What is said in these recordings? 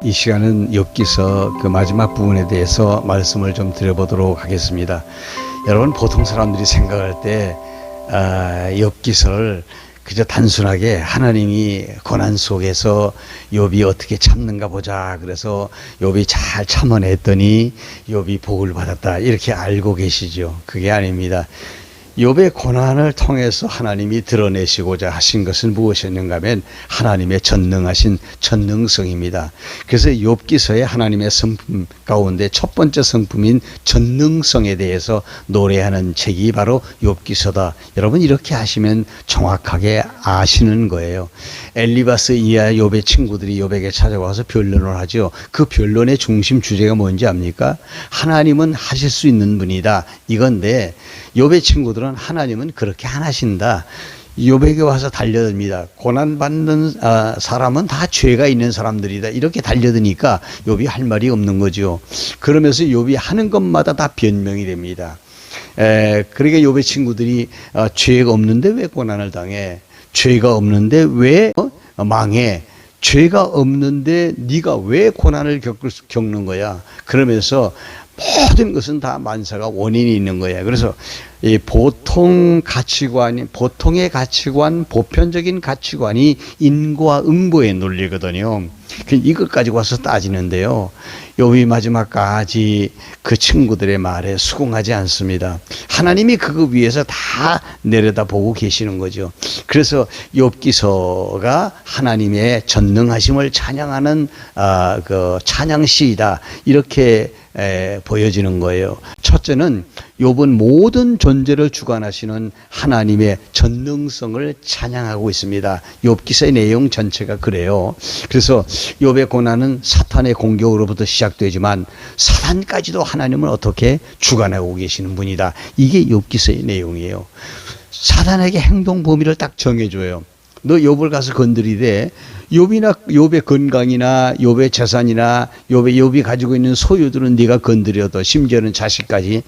이 시간은 욥기서 그 마지막 부분에 대해서 말씀을 좀 드려보도록 하겠습니다. 여러분, 보통 사람들이 생각할 때 욥기서를 그저 단순하게 하나님이 고난 속에서 욥이 어떻게 참는가 보자, 그래서 욥이 잘 참아냈더니 욥이 복을 받았다, 이렇게 알고 계시죠. 그게 아닙니다. 욥의 고난을 통해서 하나님이 드러내시고자 하신 것은 무엇이었는가 하면 하나님의 전능하신 전능성입니다. 그래서 욥기서의 하나님의 성품 가운데 첫 번째 성품인 전능성에 대해서 노래하는 책이 바로 욥기서다. 여러분, 이렇게 하시면 정확하게 아시는 거예요. 엘리바스 이하 욥의 친구들이 욥에게 찾아와서 변론을 하죠. 그 변론의 중심 주제가 뭔지 압니까? 하나님은 하실 수 있는 분이다, 이건데 욥의 친구들은 하나님은 그렇게 안 하신다. 욥에게 와서 달려듭니다. 고난받는 사람은 다 죄가 있는 사람들이다, 이렇게 달려드니까 욥이 할 말이 없는 거죠. 그러면서 욥이 하는 것마다 다 변명이 됩니다. 그러니까 욥의 친구들이 죄가 없는데 왜 고난을 당해? 죄가 없는데 왜 망해? 죄가 없는데 네가 왜 고난을 겪는 거야? 그러면서 모든 것은 다 만사가 원인이 있는 거예요. 그래서 이 보통의 가치관, 보편적인 가치관이 인과 응보의 논리거든요. 이것 가지고 와서 따지는데요, 욥이 마지막까지 그 친구들의 말에 수긍하지 않습니다. 하나님이 그거 위에서 다 내려다보고 계시는 거죠. 그래서 욥기서가 하나님의 전능하심을 찬양하는 그 찬양시이다, 이렇게 보여지는 거예요. 첫째는 욥은 모든 존재를 주관하시는 하나님의 전능성을 찬양하고 있습니다. 욥기서의 내용 전체가 그래요. 그래서 욥의 고난은 사탄의 공격으로부터 시작되지만 사탄까지도 하나님은 어떻게 주관하고 계시는 분이다, 이게 욥기서의 내용이에요. 사탄에게 행동 범위를 딱 정해줘요. 너 욥을 가서 건드리되 욥의 건강이나 욥의 재산이나 욥이 가지고 있는 소유들은 네가 건드려도, 심지어는 자식까지,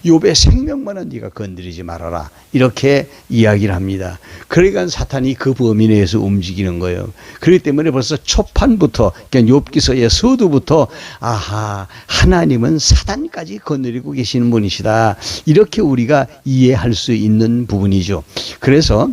욥의 생명만은 네가 건드리지 말아라, 이렇게 이야기를 합니다. 그러니까 사탄이 그 범위 내에서 움직이는 거예요. 그렇기 때문에 벌써 초판부터, 그러니까 욥기서의 서두부터 하나님은 사탄까지 건드리고 계시는 분이시다, 이렇게 우리가 이해할 수 있는 부분이죠. 그래서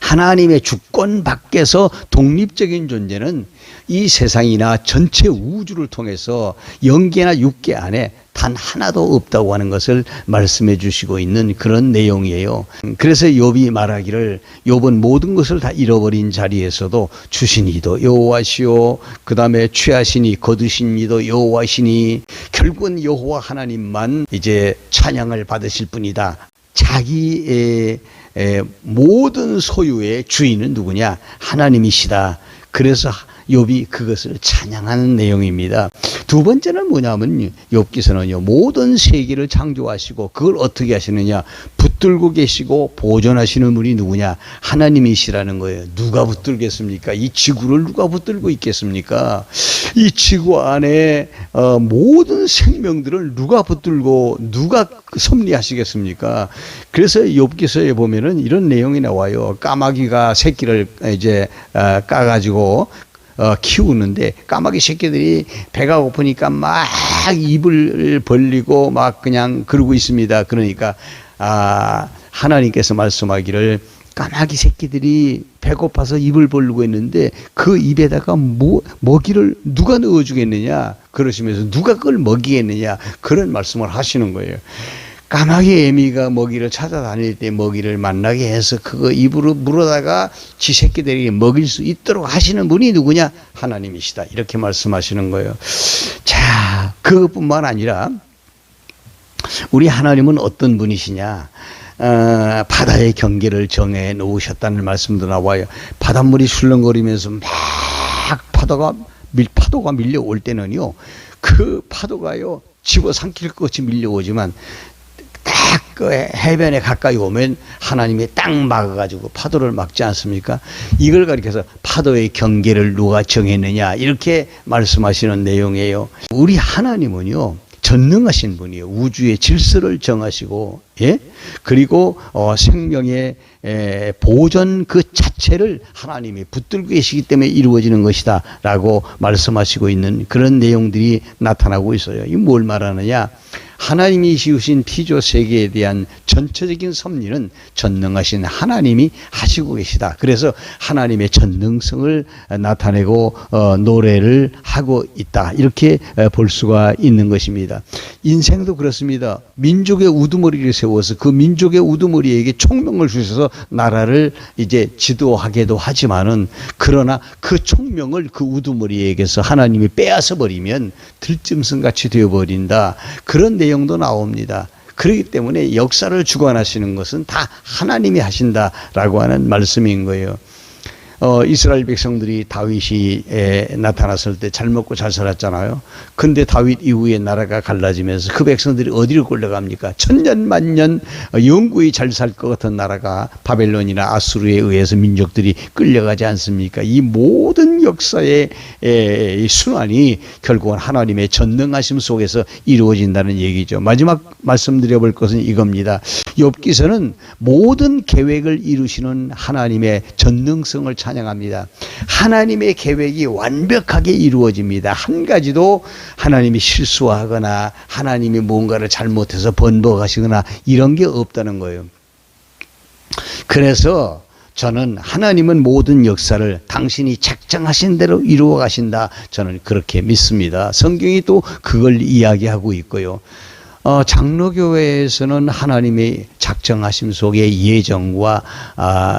하나님의 주권 밖에서 독립적인 존재는 이 세상이나 전체 우주를 통해서 영계나 육계 안에 단 하나도 없다고 하는 것을 말씀해 주시고 있는 그런 내용이에요. 그래서 욥이 말하기를, 욥은 모든 것을 다 잃어버린 자리에서도 주신 이도 여호와시오, 그 다음에 취하신 이 거두신 이도 여호와시니 결국은 여호와 하나님만 이제 찬양을 받으실 분이다. 자기의 모든 소유의 주인은 누구냐? 하나님이시다. 그래서 욥이 그것을 찬양하는 내용입니다. 두 번째는 뭐냐면, 욥기서는요, 모든 세계를 창조하시고 그걸 어떻게 하시느냐? 붙들고 계시고 보존하시는 분이 누구냐? 하나님이시라는 거예요. 누가 붙들겠습니까? 이 지구를 누가 붙들고 있겠습니까? 이 지구 안에 모든 생명들을 누가 붙들고 누가 섭리하시겠습니까? 그래서 욥기서에 보면은 이런 내용이 나와요. 까마귀가 새끼를 이제 까가지고 키우는데, 까마귀 새끼들이 배가 고프니까 막 입을 벌리고 막 그냥 그러고 있습니다. 그러니까 하나님께서 말씀하기를, 까마귀 새끼들이 배고파서 입을 벌리고 있는데 그 입에다가 먹이를 누가 넣어주겠느냐, 그러시면서 누가 그걸 먹이겠느냐, 그런 말씀을 하시는 거예요. 까마귀 애미가 먹이를 찾아다닐 때 먹이를 만나게 해서 그거 입으로 물어다가 지 새끼들에게 먹일 수 있도록 하시는 분이 누구냐? 하나님이시다, 이렇게 말씀하시는 거예요. 자, 그것뿐만 아니라 우리 하나님은 어떤 분이시냐? 바다의 경계를 정해 놓으셨다는 말씀도 나와요. 바닷물이 술렁거리면서 막 파도가 밀려올 때는요, 그 파도가요 집어삼킬 것 같이 밀려오지만 딱 그 해변에 가까이 오면 하나님이 딱 막아가지고 파도를 막지 않습니까? 이걸 가리켜서 파도의 경계를 누가 정했느냐, 이렇게 말씀하시는 내용이에요. 우리 하나님은요, 전능하신 분이에요. 우주의 질서를 정하시고, 예? 그리고 생명의 보존 그 자체를 하나님이 붙들고 계시기 때문에 이루어지는 것이다 라고 말씀하시고 있는 그런 내용들이 나타나고 있어요. 이게 뭘 말하느냐? 하나님이 지으신 피조 세계에 대한 전체적인 섭리는 전능하신 하나님이 하시고 계시다. 그래서 하나님의 전능성을 나타내고 노래를 하고 있다. 이렇게 볼 수가 있는 것입니다. 인생도 그렇습니다. 민족의 우두머리를 세워서 그 민족의 우두머리에게 총명을 주셔서 나라를 이제 지도하게도 하지만은, 그러나 그 총명을 그 우두머리에게서 하나님이 빼앗아 버리면 들짐승 같이 되어버린다. 그런 내용도 나옵니다. 그렇기 때문에 역사를 주관하시는 것은 다 하나님이 하신다라고 하는 말씀인 거예요. 이스라엘 백성들이 다윗이 나타났을 때 잘 먹고 잘 살았잖아요. 근데 다윗 이후에 나라가 갈라지면서 그 백성들이 어디로 끌려갑니까? 천년 만년 영구히 잘 살 것 같은 나라가 바벨론이나 아수르에 의해서 민족들이 끌려가지 않습니까? 이 모든 역사의 순환이 결국은 하나님의 전능하심 속에서 이루어진다는 얘기죠. 마지막 말씀드려볼 것은 이겁니다. 욥기서는 모든 계획을 이루시는 하나님의 전능성을 찬양합니다. 하나님의 계획이 완벽하게 이루어집니다. 한 가지도 하나님이 실수하거나 하나님이 뭔가를 잘못해서 번복하시거나 이런 게 없다는 거예요. 그래서 저는 하나님은 모든 역사를 당신이 작정하신 대로 이루어 가신다. 저는 그렇게 믿습니다. 성경이 또 그걸 이야기하고 있고요. 장로교회에서는 하나님의 작정하심 속에 예정과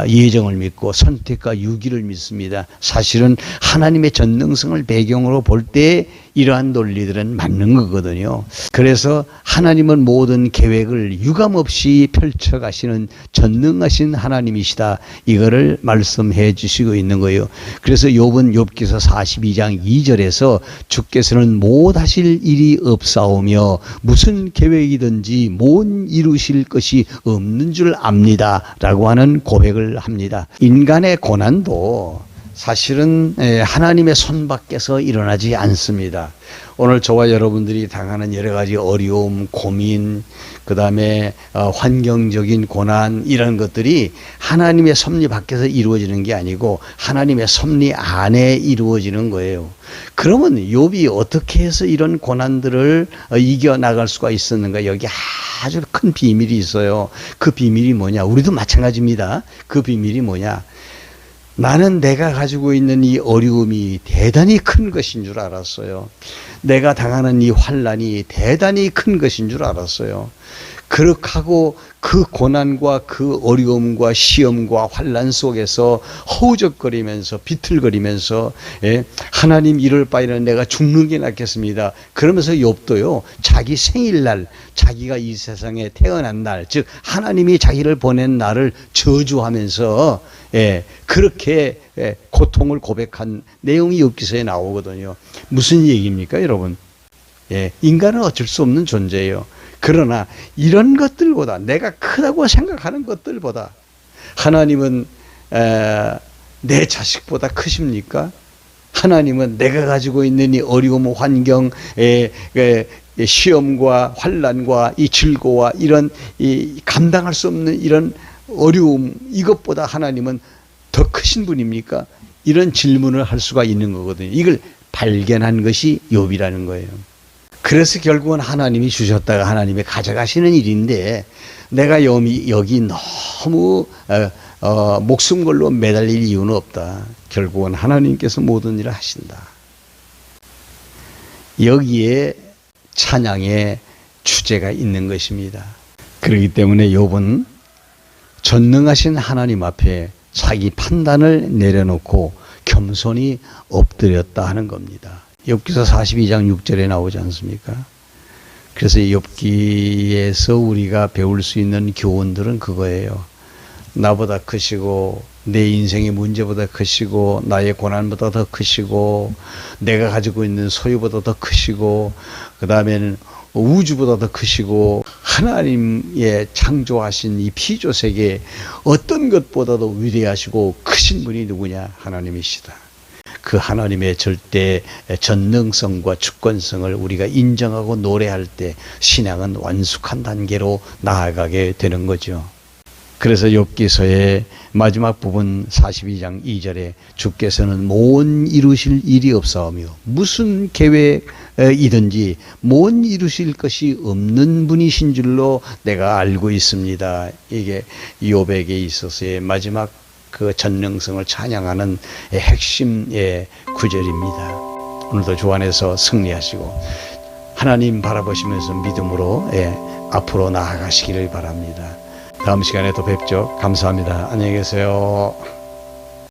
예정을 믿고 선택과 유기를 믿습니다. 사실은 하나님의 전능성을 배경으로 볼 때 이러한 논리들은 맞는 거거든요. 그래서 하나님은 모든 계획을 유감없이 펼쳐가시는 전능하신 하나님이시다. 이거를 말씀해 주시고 있는 거예요. 그래서 욥은 욥기서 42장 2절에서 주께서는 못하실 일이 없사오며 무슨 계획이든지 못 이루실 것이 없는 줄 압니다 라고 하는 고백을 합니다. 인간의 고난도 사실은 하나님의 손 밖에서 일어나지 않습니다. 오늘 저와 여러분들이 당하는 여러 가지 어려움, 고민, 그 다음에 환경적인 고난, 이런 것들이 하나님의 섭리 밖에서 이루어지는 게 아니고 하나님의 섭리 안에 이루어지는 거예요. 그러면 욥이 어떻게 해서 이런 고난들을 이겨나갈 수가 있었는가? 여기 아주 큰 비밀이 있어요. 그 비밀이 뭐냐? 우리도 마찬가지입니다. 그 비밀이 뭐냐? 나는 내가 가지고 있는 이 어려움이 대단히 큰 것인 줄 알았어요. 내가 당하는 이 환난이 대단히 큰 것인 줄 알았어요. 그렇게 하고 그 고난과 그 어려움과 시험과 환난 속에서 허우적거리면서 비틀거리면서 하나님 이럴 바에는 내가 죽는 게 낫겠습니다. 그러면서 욥도요, 자기 생일날, 자기가 이 세상에 태어난 날, 즉 하나님이 자기를 보낸 날을 저주하면서 그렇게 고통을 고백한 내용이 욥기서에 나오거든요. 무슨 얘기입니까, 여러분? 인간은 어쩔 수 없는 존재예요. 그러나 이런 것들보다, 내가 크다고 생각하는 것들보다 하나님은 내 자식보다 크십니까? 하나님은 내가 가지고 있는 이 어려움, 환경, 시험과 환난과 이 즐거워, 이런 이 감당할 수 없는 이런 어려움, 이것보다 하나님은 더 크신 분입니까? 이런 질문을 할 수가 있는 거거든요. 이걸 발견한 것이 욥이라는 거예요. 그래서 결국은 하나님이 주셨다가 하나님이 가져가시는 일인데, 내가 여기 너무 목숨 걸로 매달릴 이유는 없다. 결국은 하나님께서 모든 일을 하신다. 여기에 찬양의 주제가 있는 것입니다. 그렇기 때문에 욥은 전능하신 하나님 앞에 자기 판단을 내려놓고 겸손히 엎드렸다 하는 겁니다. 욥기서 42장 6절에 나오지 않습니까? 그래서 욥기에서 우리가 배울 수 있는 교훈들은 그거예요. 나보다 크시고, 내 인생의 문제보다 크시고, 나의 고난보다 더 크시고, 내가 가지고 있는 소유보다 더 크시고, 그 다음에는 우주보다 더 크시고, 하나님의 창조하신 이 피조세계 어떤 것보다도 위대하시고 크신 분이 누구냐? 하나님이시다. 그 하나님의 절대 전능성과 주권성을 우리가 인정하고 노래할 때 신앙은 완숙한 단계로 나아가게 되는 거죠. 그래서 욥기서의 마지막 부분 42장 2절에 주께서는 못 이루실 일이 없사오며 무슨 계획이든지 못 이루실 것이 없는 분이신 줄로 내가 알고 있습니다. 이게 욥에게 있어서의 마지막 그 전능성을 찬양하는 핵심의 구절입니다. 오늘도 주 안에서 승리하시고 하나님 바라보시면서 믿음으로 앞으로 나아가시기를 바랍니다. 다음 시간에 또 뵙죠. 감사합니다. 안녕히 계세요.